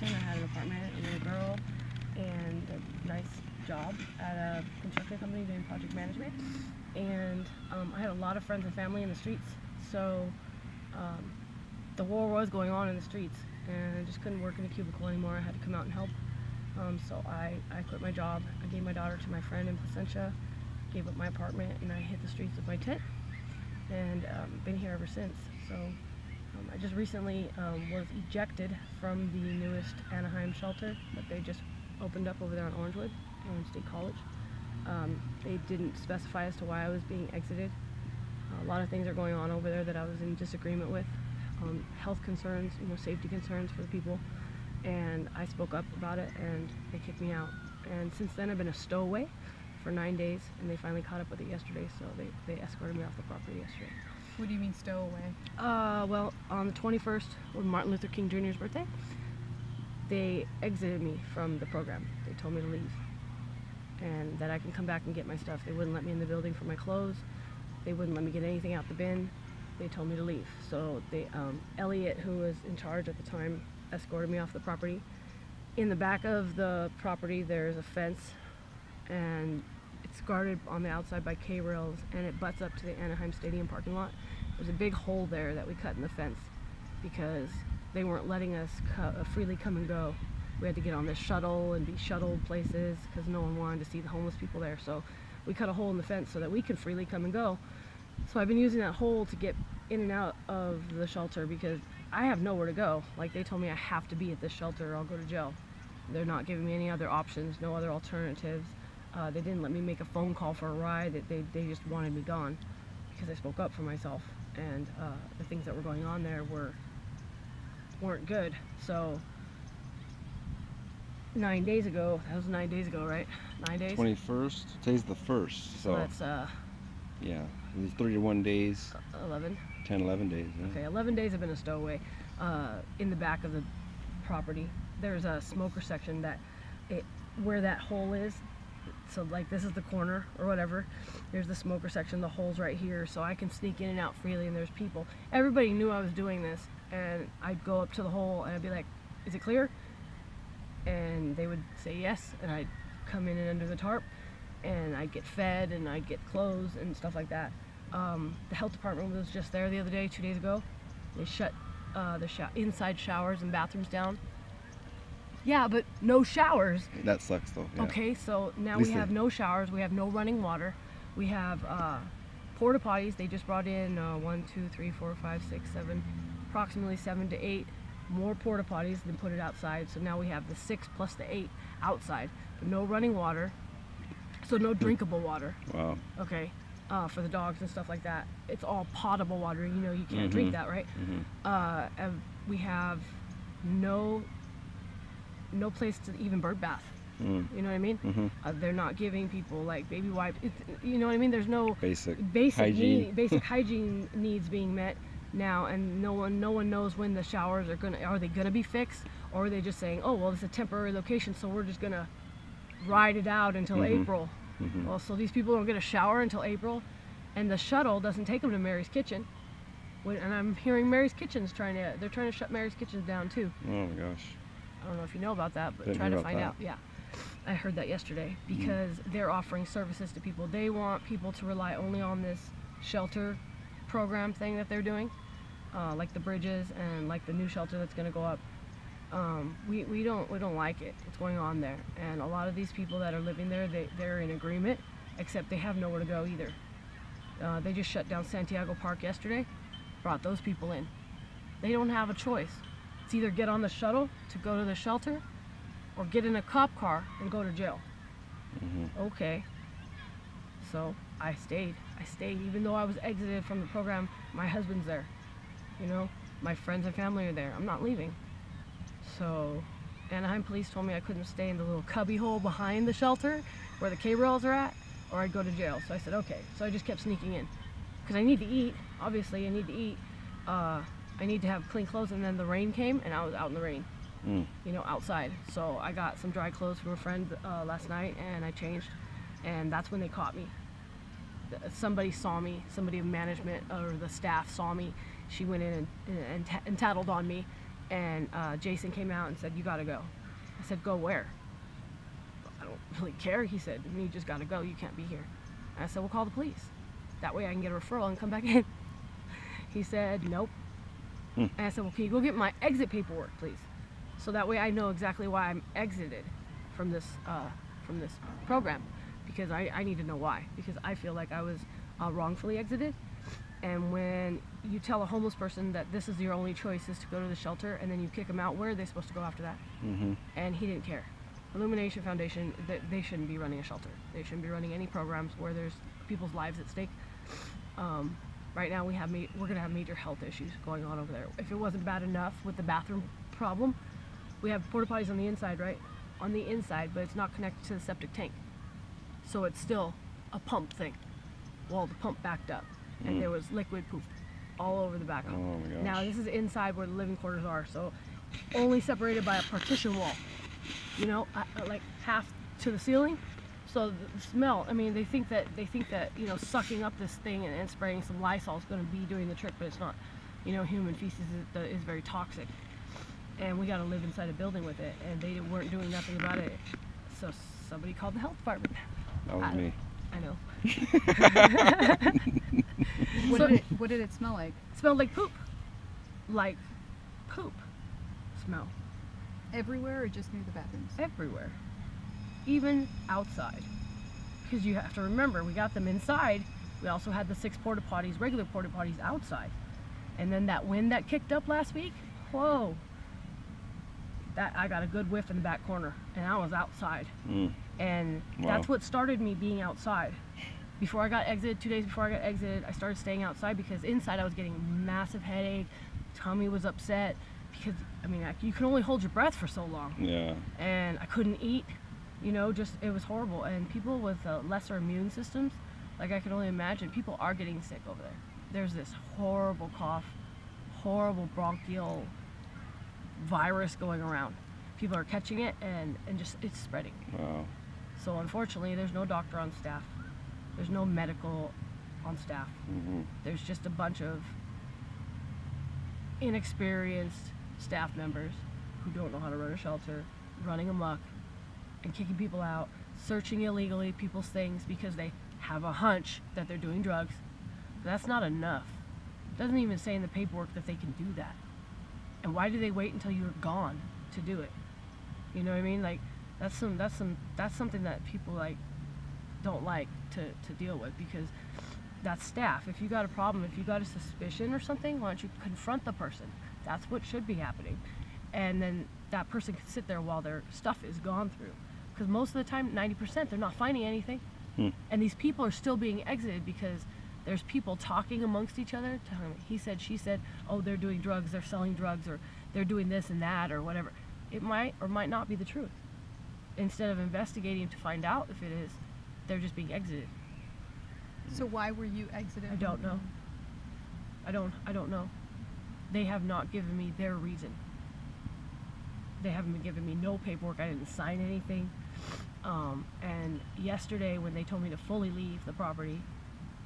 I had an apartment, a little girl, and a nice job at a construction company doing project management. And I had a lot of friends and family in the streets, so the war was going on in the streets, and I just couldn't work in a cubicle anymore. I had to come out and help. So I quit my job. I gave my daughter to my friend in Placentia, gave up my apartment, and I hit the streets with my tent, and been here ever since. So I just recently was ejected from the newest Anaheim shelter that they just opened up over there on Orangewood in State College. They didn't specify as to why I was being exited. A lot of things are going on over there that I was in disagreement with. Health concerns, safety concerns for the people. And I spoke up about it, and they kicked me out. And since then I've been a stowaway for 9 days, and they finally caught up with it yesterday, so they escorted me off the property yesterday. What do you mean stowaway? Well, on the 21st, was Martin Luther King Jr.'s birthday, they exited me from the program. They told me to leave, and that I can come back and get my stuff. They wouldn't let me in the building for my clothes. They wouldn't let me get anything out the bin. They told me to leave. So Elliot, who was in charge at the time, escorted me off the property. In the back of the property there's a fence, and it's guarded on the outside by K-rails, and it butts up to the Anaheim Stadium parking lot. There's a big hole there that we cut in the fence because they weren't letting us freely come and go. We had to get on this shuttle and be shuttled places because no one wanted to see the homeless people there. So we cut a hole in the fence so that we could freely come and go. So I've been using that hole to get in and out of the shelter because I have nowhere to go. Like, they told me I have to be at this shelter or I'll go to jail. They're not giving me any other options, no other alternatives. They didn't let me make a phone call for a ride. They just wanted me gone because I spoke up for myself, and the things that were going on there weren't good. So 9 days ago, that was 9 days ago, right? 9 days? 21st? Today's the 1st. So that's yeah, it's 31 days. 11. 10, 11 days. Yeah. Okay, 11 days I've been a stowaway. In the back of the property, there's a smoker section where that hole is. So like, this is the corner or whatever. There's the smoker section. The hole's right here, so I can sneak in and out freely. And there's people. Everybody knew I was doing this, and I'd go up to the hole and I'd be like, "Is it clear?" And they would say yes, and I'd come in and under the tarp, and I'd get fed, and I'd get clothes and stuff like that. The health department was just there the other day, 2 days ago. They shut the inside showers and bathrooms down. Yeah, but no showers. That sucks though. Yeah. Okay, so now we have no showers, we have no running water, we have porta potties. They just brought in 1, 2, 3, 4, 5, 6, 7, approximately 7 to 8 more porta potties than put it outside. So now we have the 6 plus the 8 outside, but no running water, so no drinkable water. Wow. Okay, for the dogs and stuff like that. It's all potable water. You can't drink that, right? And we have no place to even bird bath. You know what I mean? They're not giving people like baby wipes. You know what I mean? There's no basic hygiene. Basic hygiene needs being met now, and no one knows when the showers are they gonna be fixed, or are they just saying, oh well, it's a temporary location, so we're just gonna ride it out until April. Well, so these people don't get a shower until April, and the shuttle doesn't take them to Mary's Kitchen. And I'm hearing Mary's Kitchen's trying to shut Mary's Kitchen down too. Oh my gosh. I don't know if you know about that, but Didn't try to hear find about out. Yeah, I heard that yesterday because they're offering services to people. They want people to rely only on this shelter program thing that they're doing, like the bridges and like the new shelter that's going to go up. We don't like it. What's going on there? And a lot of these people that are living there, they're in agreement, except they have nowhere to go either. They just shut down Santiago Park yesterday, brought those people in. They don't have a choice. It's either get on the shuttle to go to the shelter or get in a cop car and go to jail. Okay. So I stayed. Even though I was exited from the program. My husband's there. My friends and family are there. I'm not leaving. So Anaheim police told me I couldn't stay in the little cubby hole behind the shelter where the K-rails are at, or I'd go to jail. So I said, okay. So I just kept sneaking in because I need to eat. Obviously, I need to eat. I need to have clean clothes, and then the rain came, and I was out in the rain, outside. So I got some dry clothes from a friend last night, and I changed, and that's when they caught me. Somebody saw me, somebody of management or the staff saw me. She went in and tattled on me, And Jason came out and said, "You gotta go." I said, "Go where?" "I don't really care," he said. "You just gotta go. You can't be here." And I said, "Well, call the police. That way I can get a referral and come back in." He said, "Nope." And I said, "Well, can you go get my exit paperwork, please? So that way I know exactly why I'm exited from this program, because I need to know why, because I feel like I was wrongfully exited." And when you tell a homeless person that this is your only choice is to go to the shelter, and then you kick them out, where are they supposed to go after that? And he didn't care. Illumination Foundation, they shouldn't be running a shelter. They shouldn't be running any programs where there's people's lives at stake. Right now we're going to have major health issues going on over there. If it wasn't bad enough with the bathroom problem, we have porta potties on the inside, right? On the inside, but it's not connected to the septic tank. So it's still a pump thing. Well, the pump backed up, and there was liquid poop all over the back. Oh my gosh. Now this is inside where the living quarters are, so only separated by a partition wall, you know, like half to the ceiling. So the smell, I mean, they think that you know, sucking up this thing and spraying some Lysol is going to be doing the trick, but it's not. You know, human feces is very toxic, and we got to live inside a building with it, and they weren't doing nothing about it. So somebody called the health department. That was me. I know. What did it smell like? It smelled like poop. Like poop smell. Everywhere or just near the bathrooms? Everywhere. Even outside. Because you have to remember, we got them inside. We also had the 6 porta potties, regular porta potties outside. And then that wind that kicked up last week, whoa. I got a good whiff in the back corner, and I was outside. And that's what started me being outside. Before I got exited, 2 days before I got exited, I started staying outside because inside I was getting a massive headache. Tummy was upset because, I mean, you can only hold your breath for so long. Yeah. And I couldn't eat, you know, just, it was horrible. And people with lesser immune systems, like I can only imagine, people are getting sick over there. There's this horrible cough, horrible bronchial virus going around. People are catching it, and just, it's spreading. Wow. So unfortunately, there's no doctor on staff. There's no medical on staff. There's just a bunch of inexperienced staff members who don't know how to run a shelter, running amok and kicking people out, searching illegally people's things because they have a hunch that they're doing drugs. That's not enough. It doesn't even say in the paperwork that they can do that. And why do they wait until you're gone to do it? You know what I mean? Like, that's something that people like don't like to deal with, because that's staff. If you got a problem, if you got a suspicion or something, why don't you confront the person? That's what should be happening. And then that person can sit there while their stuff is gone through. Because most of the time, 90%, they're not finding anything. And these people are still being exited because there's people talking amongst each other, telling he said, she said, oh, they're doing drugs, they're selling drugs, or they're doing this and that, or whatever. It might or might not be the truth. Instead of investigating to find out if it is, they're just being exited. So why were you exited? I don't know. I don't know. They have not given me their reason. They haven't been giving me no paperwork. I didn't sign anything. And yesterday when they told me to fully leave the property,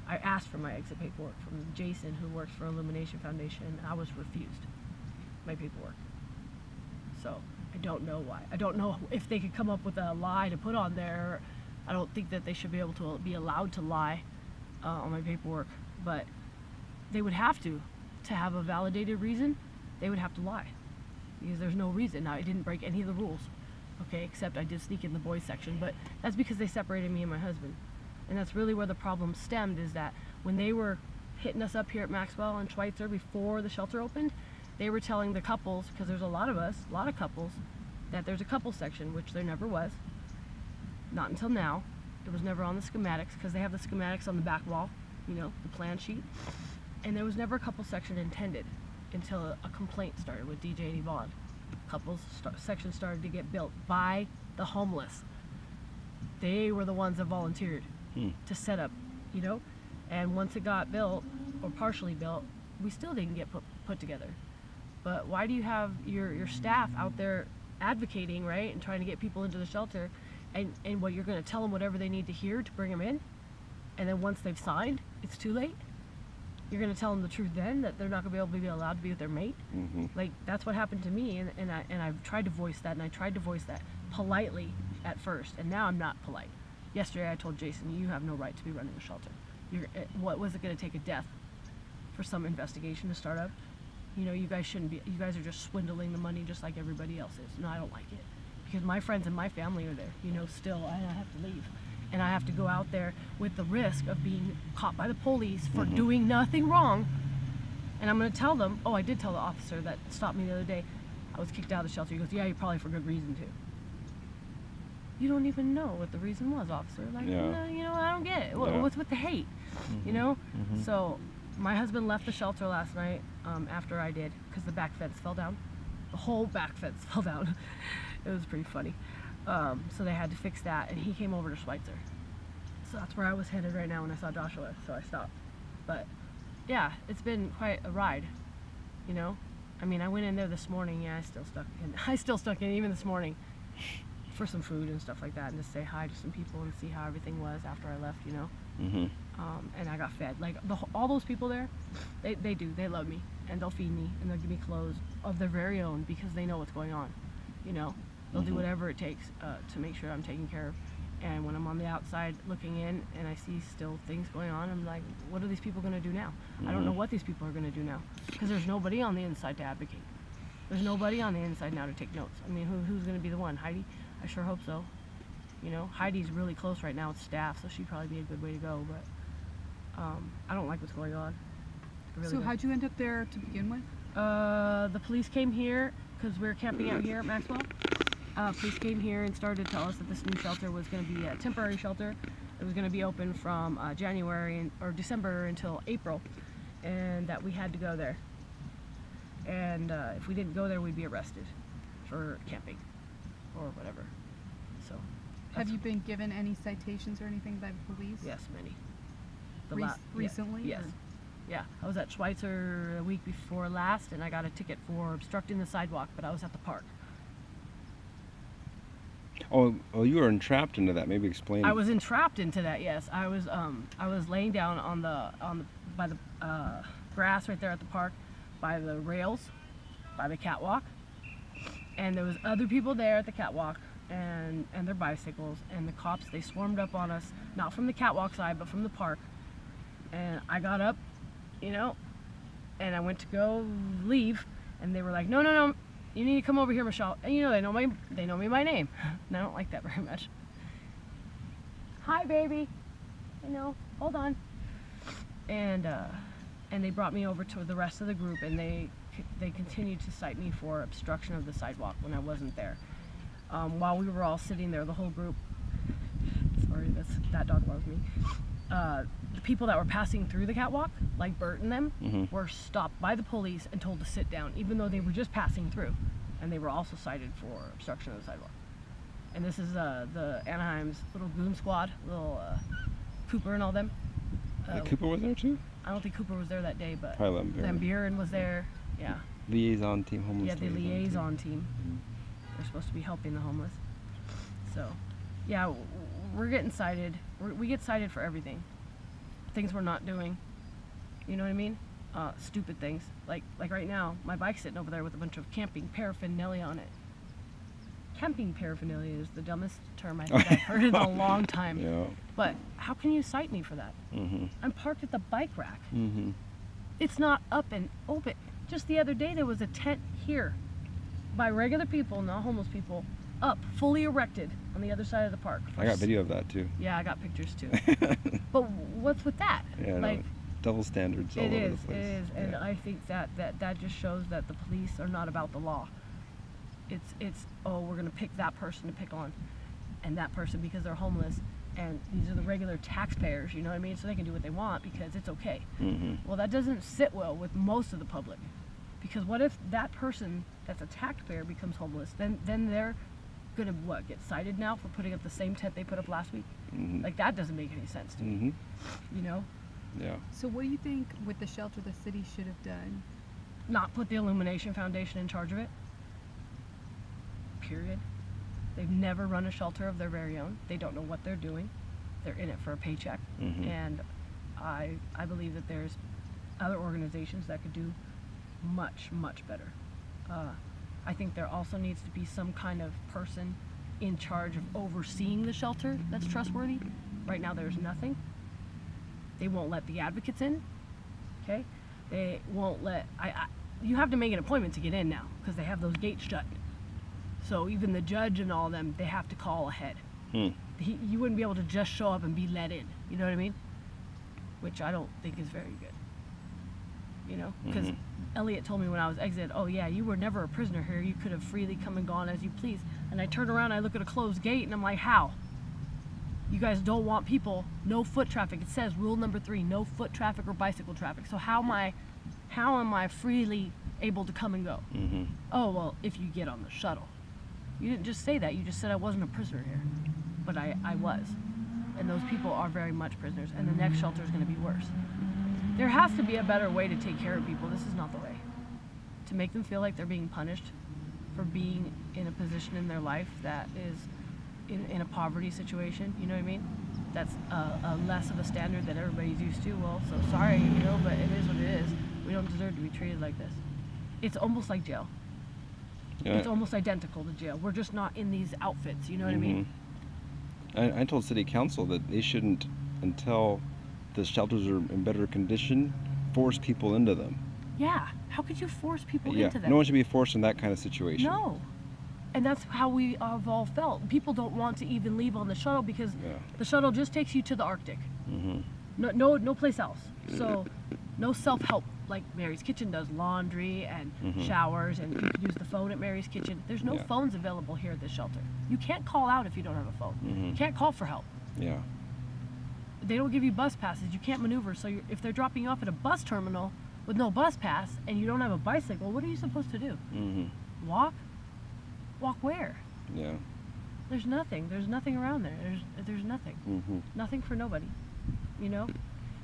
I asked for my exit paperwork from Jason, who works for Illumination Foundation, and I was refused my paperwork. So I don't know why. I don't know if they could come up with a lie to put on there. I don't think that they should be able to be allowed to lie on my paperwork, but they would have to have a validated reason. They would have to lie, because there's no reason. Now, I didn't break any of the rules, okay, except I did sneak in the boys section, but that's because they separated me and my husband. And that's really where the problem stemmed, is that when they were hitting us up here at Maxwell and Schweitzer before the shelter opened, they were telling the couples, because there's a lot of us, a lot of couples, that there's a couples section, which there never was. Not until now. It was never on the schematics, because they have the schematics on the back wall, you know, the plan sheet. And there was never a couples section intended until a complaint started with DJ and Yvonne. Couples section started to get built by the homeless. They were the ones that volunteered to set up, you know. And once it got built, or partially built, we still didn't get put together. But why do you have your staff out there advocating, right, and trying to get people into the shelter, and what, you're going to tell them whatever they need to hear to bring them in, and then once they've signed, it's too late? You're gonna tell them the truth then, that they're not gonna be able to be allowed to be with their mate. Like, that's what happened to me, and I've tried to voice that, and I tried to voice that politely at first, and now I'm not polite. Yesterday I told Jason, you have no right to be running a shelter. What was it gonna take, a death for some investigation to start up? You know, you guys shouldn't be. You guys are just swindling the money just like everybody else is. No, I don't like it, because my friends and my family are there. You know, still I have to leave. And I have to go out there with the risk of being caught by the police for doing nothing wrong. And I'm going to tell them, I did tell the officer that stopped me the other day, I was kicked out of the shelter. He goes, yeah, you're probably for good reason too. You don't even know what the reason was, officer. Like, you know, I don't get it. What's with the hate? You know? So my husband left the shelter last night after I did, because the back fence fell down. The whole back fence fell down. It was pretty funny. So they had to fix that, and he came over to Schweitzer. So that's where I was headed right now when I saw Joshua, so I stopped. But yeah, it's been quite a ride, you know? I mean, I went in there this morning, yeah, I still stuck in even this morning for some food and stuff like that, and to say hi to some people and see how everything was after I left, you know? And I got fed. Like, all those people there, they love me, and they'll feed me, and they'll give me clothes of their very own, because they know what's going on, you know? They'll do whatever it takes to make sure I'm taken care of. And when I'm on the outside looking in and I see still things going on, I'm like, what are these people going to do now? I don't know what these people are going to do now, because there's nobody on the inside to advocate. There's nobody on the inside now to take notes. I mean, who's going to be the one? Heidi? I sure hope so. You know, Heidi's really close right now with staff, so she'd probably be a good way to go. But I don't like what's going on. Really so how'd you end up there to begin with? The police came here because we were camping out here at Maxwell. Police came here and started to tell us that this new shelter was going to be a temporary shelter. It was going to be open from January or December until April, and that we had to go there. And if we didn't go there, we'd be arrested for camping or whatever. So, have you been given any citations or anything by the police? Yes, many. Recently? Yes. Yeah, I was at Schweitzer a week before last, and I got a ticket for obstructing the sidewalk, but I was at the park. Oh, you were entrapped into that. Maybe explain. I was entrapped into that. Yes, I was laying down by the grass right there at the park, by the rails, by the catwalk, and there was other people there at the catwalk and their bicycles, and the cops, they swarmed up on us, not from the catwalk side but from the park. And I got up, you know, and I went to go leave, and they were like, no, you need to come over here, Michelle. And you know, they know me by name, and I don't like that very much. Hi, baby. You know, hold on. And they brought me over to the rest of the group, and they continued to cite me for obstruction of the sidewalk when I wasn't there. While we were all sitting there, the whole group. Sorry, that dog loves me. The people that were passing through the catwalk, like Bert and them, were stopped by the police and told to sit down, even though they were just passing through. And they were also cited for obstruction of the sidewalk. And this is the Anaheim's little goon squad, little Cooper and all them. Cooper was there too? I don't think Cooper was there that day, but Lembieren was there. Yeah. Liaison team, homeless. Yeah, the liaison team. They're supposed to be helping the homeless. So, yeah, we're getting cited. We get cited for everything. Things we're not doing. You know what I mean? Stupid things. Like right now, my bike's sitting over there with a bunch of camping paraphernalia on it. Camping paraphernalia is the dumbest term I think I've heard in a long time. Yeah. But how can you cite me for that? I'm parked at the bike rack. It's not up and open. Just the other day there was a tent here by regular people, not homeless people, up, fully erected on the other side of the park. I got video of that too. Yeah, I got pictures too. But what's with that? Yeah, like, no, double standards all over the place. It is, and yeah. I think that just shows that the police are not about the law. It's we're gonna pick that person to pick on, and that person because they're homeless, and these are the regular taxpayers, you know what I mean? So they can do what they want because it's okay. Well, that doesn't sit well with most of the public, because what if that person that's a taxpayer becomes homeless? Then they're gonna get cited now for putting up the same tent they put up last week? Like, that doesn't make any sense to me. You know? Yeah. So what do you think with the shelter the city should have done? Not put the Illumination Foundation in charge of it. Period. They've never run a shelter of their very own. They don't know what they're doing. They're in it for a paycheck. And I believe that there's other organizations that could do much, much better. I think there also needs to be some kind of person in charge of overseeing the shelter that's trustworthy. Right now there's nothing. They won't let the advocates in, okay? They won't let, you have to make an appointment to get in now because they have those gates shut. So even the judge and all of them, they have to call ahead. You wouldn't be able to just show up and be let in, you know what I mean? Which I don't think is very good. You know, because Elliot told me when I was exited, oh yeah, you were never a prisoner here. You could have freely come and gone as you please. And I turn around, I look at a closed gate, and I'm like, how? You guys don't want people, no foot traffic. It says rule number 3, no foot traffic or bicycle traffic. So how am I freely able to come and go? Oh, well, if you get on the shuttle. You didn't just say that, you just said I wasn't a prisoner here. But I was. And those people are very much prisoners, and the next shelter is going to be worse. There has to be a better way to take care of people. This is not the way. To make them feel like they're being punished for being in a position in their life that is in a poverty situation, you know what I mean? That's a less of a standard that everybody's used to. Well, so sorry, you know, but it is what it is. We don't deserve to be treated like this. It's almost like jail. Yeah. It's almost identical to jail. We're just not in these outfits, you know what I mean? I told city council that they shouldn't, until the shelters are in better condition, force people into them. Yeah. How could you force people into them? No one should be forced in that kind of situation. No. And that's how we have all felt. People don't want to even leave on the shuttle because the shuttle just takes you to the Arctic. No place else. So no self-help like Mary's Kitchen does, laundry and showers, and you can use the phone at Mary's Kitchen. There's no phones available here at this shelter. You can't call out if you don't have a phone. You can't call for help. Yeah. They don't give you bus passes. You can't maneuver. So if they're dropping you off at a bus terminal with no bus pass and you don't have a bicycle, what are you supposed to do? Walk? Walk where? Yeah. There's nothing. There's nothing around there. There's nothing. Nothing for nobody. You know?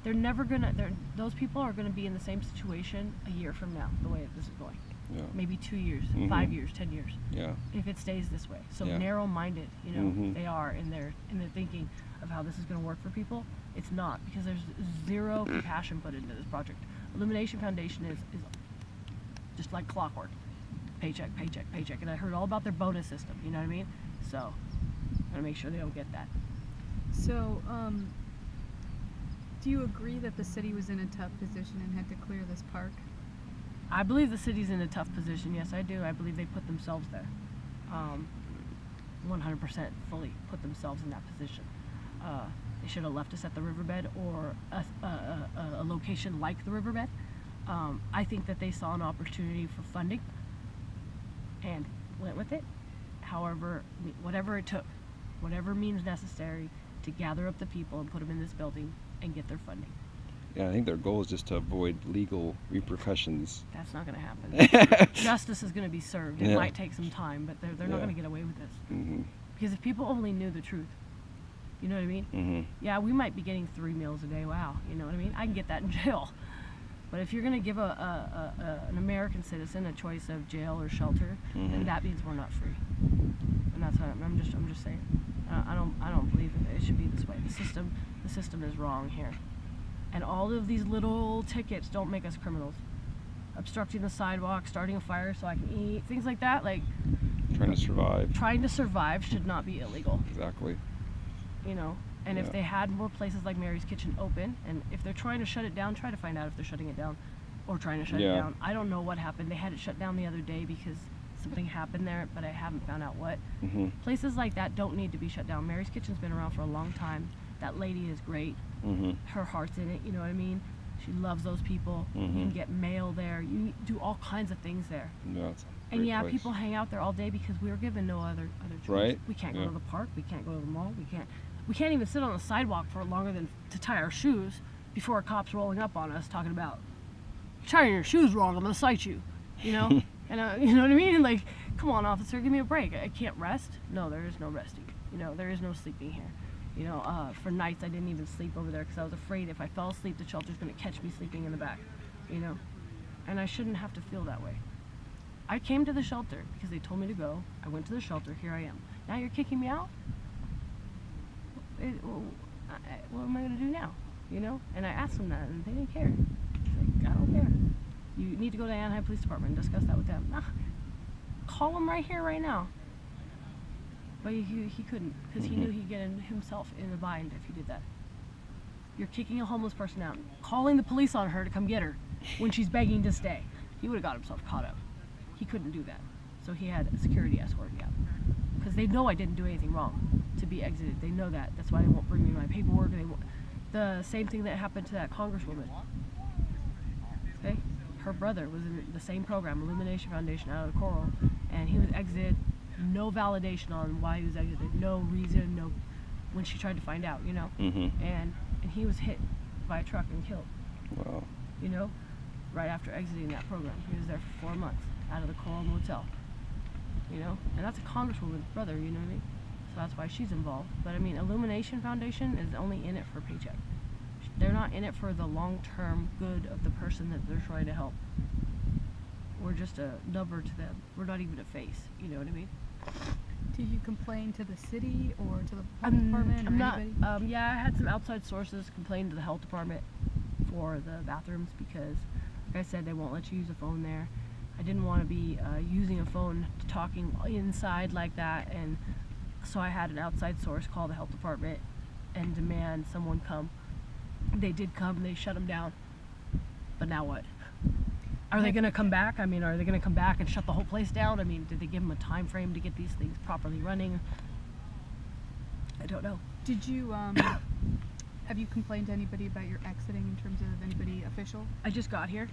They're never gonna, those people are gonna be in the same situation a year from now, the way this is going. Yeah. Maybe 2 years, 5 years, 10 years. Yeah. If it stays this way. So narrow-minded, you know, they are in their thinking of how this is gonna work for people. It's not, because there's zero compassion put into this project. Illumination Foundation is just like clockwork. Paycheck, paycheck, paycheck. And I heard all about their bonus system, you know what I mean? So, I'm gonna make sure they don't get that. So, do you agree that the city was in a tough position and had to clear this park? I believe the city's in a tough position. Yes, I do. I believe they put themselves there. 100% fully put themselves in that position. They should have left us at the riverbed or a location like the riverbed. I think that they saw an opportunity for funding and went with it. However, whatever it took, whatever means necessary to gather up the people and put them in this building and get their funding. Yeah, I think their goal is just to avoid legal repercussions. That's not going to happen. Justice is going to be served. It might take some time, but they're not going to get away with this. Because if people only knew the truth, you know what I mean? Yeah, we might be getting 3 meals a day. Wow, you know what I mean? I can get that in jail. But if you're going to give an American citizen a choice of jail or shelter, then that means we're not free. And that's what I'm just saying. I don't believe it should be this way. The system is wrong here. And all of these little tickets don't make us criminals. Obstructing the sidewalk, starting a fire so I can eat, things like that, like trying to survive. Trying to survive should not be illegal. Exactly. You know, and if they had more places like Mary's Kitchen open, and if they're trying to shut it down, try to find out if they're shutting it down or trying to shut it down. I don't know what happened. They had it shut down the other day because something happened there, but I haven't found out what. Places like that don't need to be shut down. Mary's Kitchen's been around for a long time. That lady is great. Her heart's in it, you know what I mean? She loves those people. You can get mail there. You do all kinds of things there. Yeah, it's a and great place. People hang out there all day because we were given no other choice. Right. We can't go to the park. We can't go to the mall. We can't even sit on the sidewalk for longer than to tie our shoes before a cop's rolling up on us talking about, "You're tying your shoes wrong, I'm gonna cite you," you know? And you know what I mean? Like, come on, officer, give me a break. I can't rest. No, there is no resting. You know, there is no sleeping here. You know, for nights I didn't even sleep over there because I was afraid if I fell asleep, the shelter's gonna catch me sleeping in the back. You know, and I shouldn't have to feel that way. I came to the shelter because they told me to go. I went to the shelter. Here I am. Now you're kicking me out? What am I going to do now? You know? And I asked them that, and they didn't care. Like, You need to go to the Anaheim Police Department and discuss that with them. Call him right here, right now. But he couldn't, because he knew he'd get himself in a bind if he did that. You're kicking a homeless person out, calling the police on her to come get her when she's begging to stay. He would have got himself caught up. He couldn't do that. So he had a security escort me out. Because they know I didn't do anything wrong to be exited. They know that. That's why they won't bring me my paperwork. The same thing that happened to that congresswoman. Okay? Her brother was in the same program, Illumination Foundation, out of the Coral, and he was exited. No validation on why he was exited. No reason. No. When she tried to find out, you know. And he was hit by a truck and killed. Wow. You know, right after exiting that program. He was there for 4 months out of the Coral Motel. You know, and that's a congresswoman's brother, you know what I mean? So that's why she's involved. But I mean, Illumination Foundation is only in it for a paycheck. They're not in it for the long-term good of the person that they're trying to help. We're just a number to them. We're not even a face, you know what I mean? Did you complain to the city or to the health department or anybody? Yeah, I had some outside sources complain to the health department for the bathrooms because, like I said, they won't let you use a phone there. I didn't want to be using a phone talking inside like that, and so I had an outside source call the health department and demand someone come. They did come, they shut them down, but now what? Are they going to come back? I mean, are they going to come back and shut the whole place down? I mean, did they give them a time frame to get these things properly running? I don't know. Did you, have you complained to anybody about your exiting in terms of anybody official? I just got here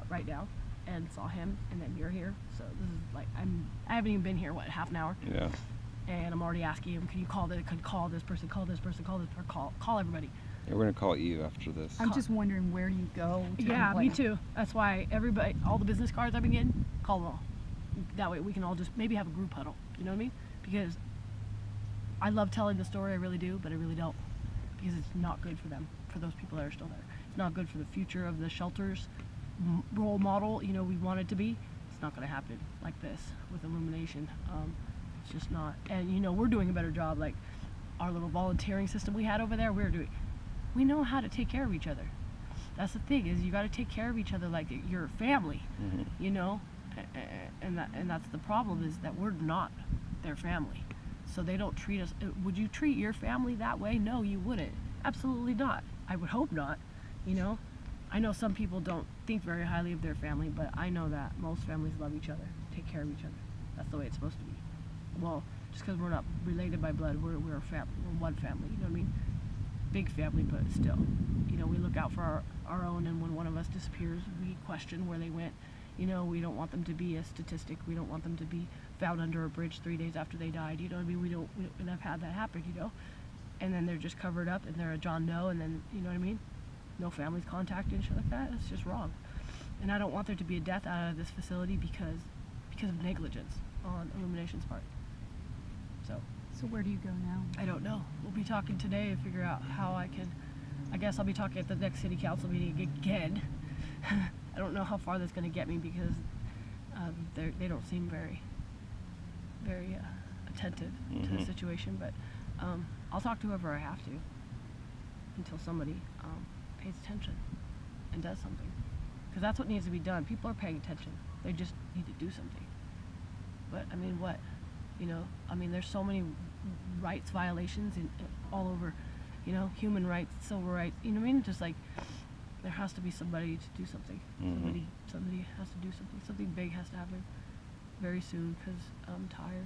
right now and saw him, and then you're here. So this is like, I haven't even been here, what, half an hour? Yeah. And I'm already asking him, can you call this person, call this person, call everybody. Yeah, we're gonna call you after this. I'm just wondering where you go to Yeah, complain. me too. That's why everybody, all the business cards I've been getting, call them all. That way we can all just maybe have a group huddle, you know what I mean? Because I love telling the story, I really do, but I really don't. Because it's not good for them, for those people that are still there. It's not good for the future of the shelters role model, you know, we want it to be. It's not gonna happen like this with Illumination. It's just not. And you know, we're doing a better job, like our little volunteering system we had over there, we know how to take care of each other. That's the thing, is you got to take care of each other like you're family, you know, and that's the problem, is that we're not their family, so they don't treat us. Would you treat your family that way? No, you wouldn't. Absolutely not. I would hope not. You know, I know some people don't think very highly of their family, but I know that most families love each other, take care of each other. That's the way it's supposed to be. Well, just because we're not related by blood, we're a family. We're one family. You know what I mean? Big family, but still, you know, we look out for our own, and when one of us disappears, we question where they went. You know, we don't want them to be a statistic. We don't want them to be found under a bridge 3 days after they died. You know what I mean? And I've had that happen, you know, and then they're just covered up, and they're a John Doe, and then, you know what I mean? No family's contacted and shit like that. It's just wrong. And I don't want there to be a death out of this facility because of negligence on Illumination's part. So where do you go now? I don't know. We'll be talking today and figure out how I guess I'll be talking at the next city council meeting again. I don't know how far that's going to get me because they don't seem very attentive to the situation, but I'll talk to whoever I have to until somebody pays attention and does something, because that's what needs to be done. People are paying attention. They just need to do something. But I mean, what? You know, I mean, there's so many rights violations all over, you know, human rights, civil rights, you know what I mean? Just like, there has to be somebody to do something. Somebody has to do something. Something big has to happen very soon, because I'm tired.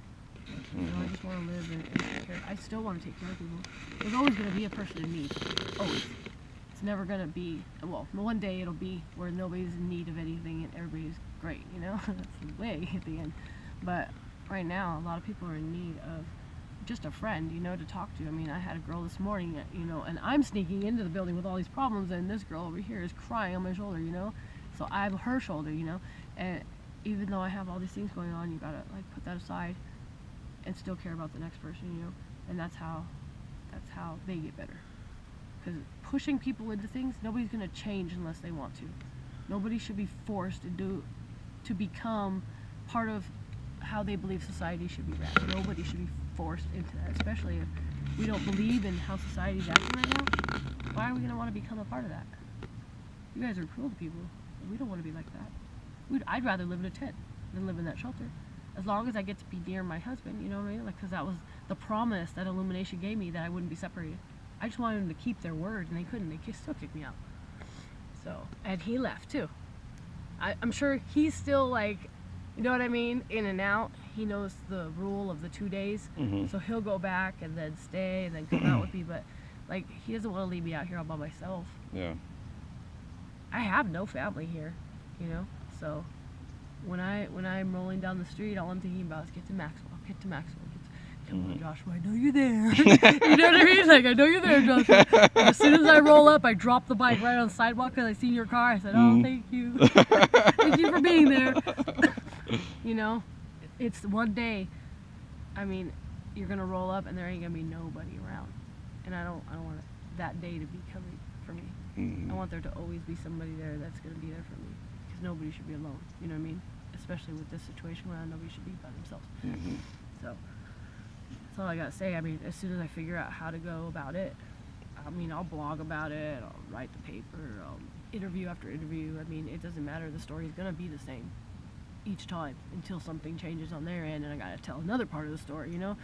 You know, I just want to live and take care. I still want to take care of people. There's always going to be a person in need. Always. It's never going to be, well, one day it'll be where nobody's in need of anything and everybody's great, you know? That's the way at the end. But right now, a lot of people are in need of just a friend, you know, to talk to. I mean, I had a girl this morning, you know, and I'm sneaking into the building with all these problems, and this girl over here is crying on my shoulder, you know? So I'm her shoulder, you know? And even though I have all these things going on, you gotta, like, put that aside and still care about the next person, you know? And that's how they get better. Because pushing people into things, nobody's gonna change unless they want to. Nobody should be forced to become part of how they believe society should be ran. Nobody should be forced into that, especially if we don't believe in how society's acting right now. Why are we going to want to become a part of that? You guys are cruel to people. We don't want to be like that. I'd rather live in a tent than live in that shelter. As long as I get to be near my husband, you know what I mean? Like, because that was the promise that Illumination gave me, that I wouldn't be separated. I just wanted them to keep their word, and they couldn't. They still kicked me out. So, and he left too. I'm sure he's still like, you know what I mean, in and out. He knows the rule of the 2 days, so he'll go back and then stay and then come out with me. But like, he doesn't want to leave me out here all by myself. Yeah. I have no family here, you know. So when I'm rolling down the street, all I'm thinking about is get to Maxwell. Come on, Joshua, I know you're there. You know what I mean? Like, I know you're there, Joshua. And as soon as I roll up, I drop the bike right on the sidewalk because I seen your car. I said, oh, thank you. Thank you for being there. You know, it's one day. I mean, you're going to roll up and there ain't going to be nobody around. And I don't want that day to be coming for me. I want there to always be somebody there that's going to be there for me. Because nobody should be alone. You know what I mean? Especially with this situation where nobody should be by themselves. So that's all I gotta say. I mean, as soon as I figure out how to go about it, I mean, I'll blog about it, I'll write the paper, I'll interview after interview. I mean, it doesn't matter. The story's gonna be the same each time until something changes on their end and I gotta tell another part of the story, you know?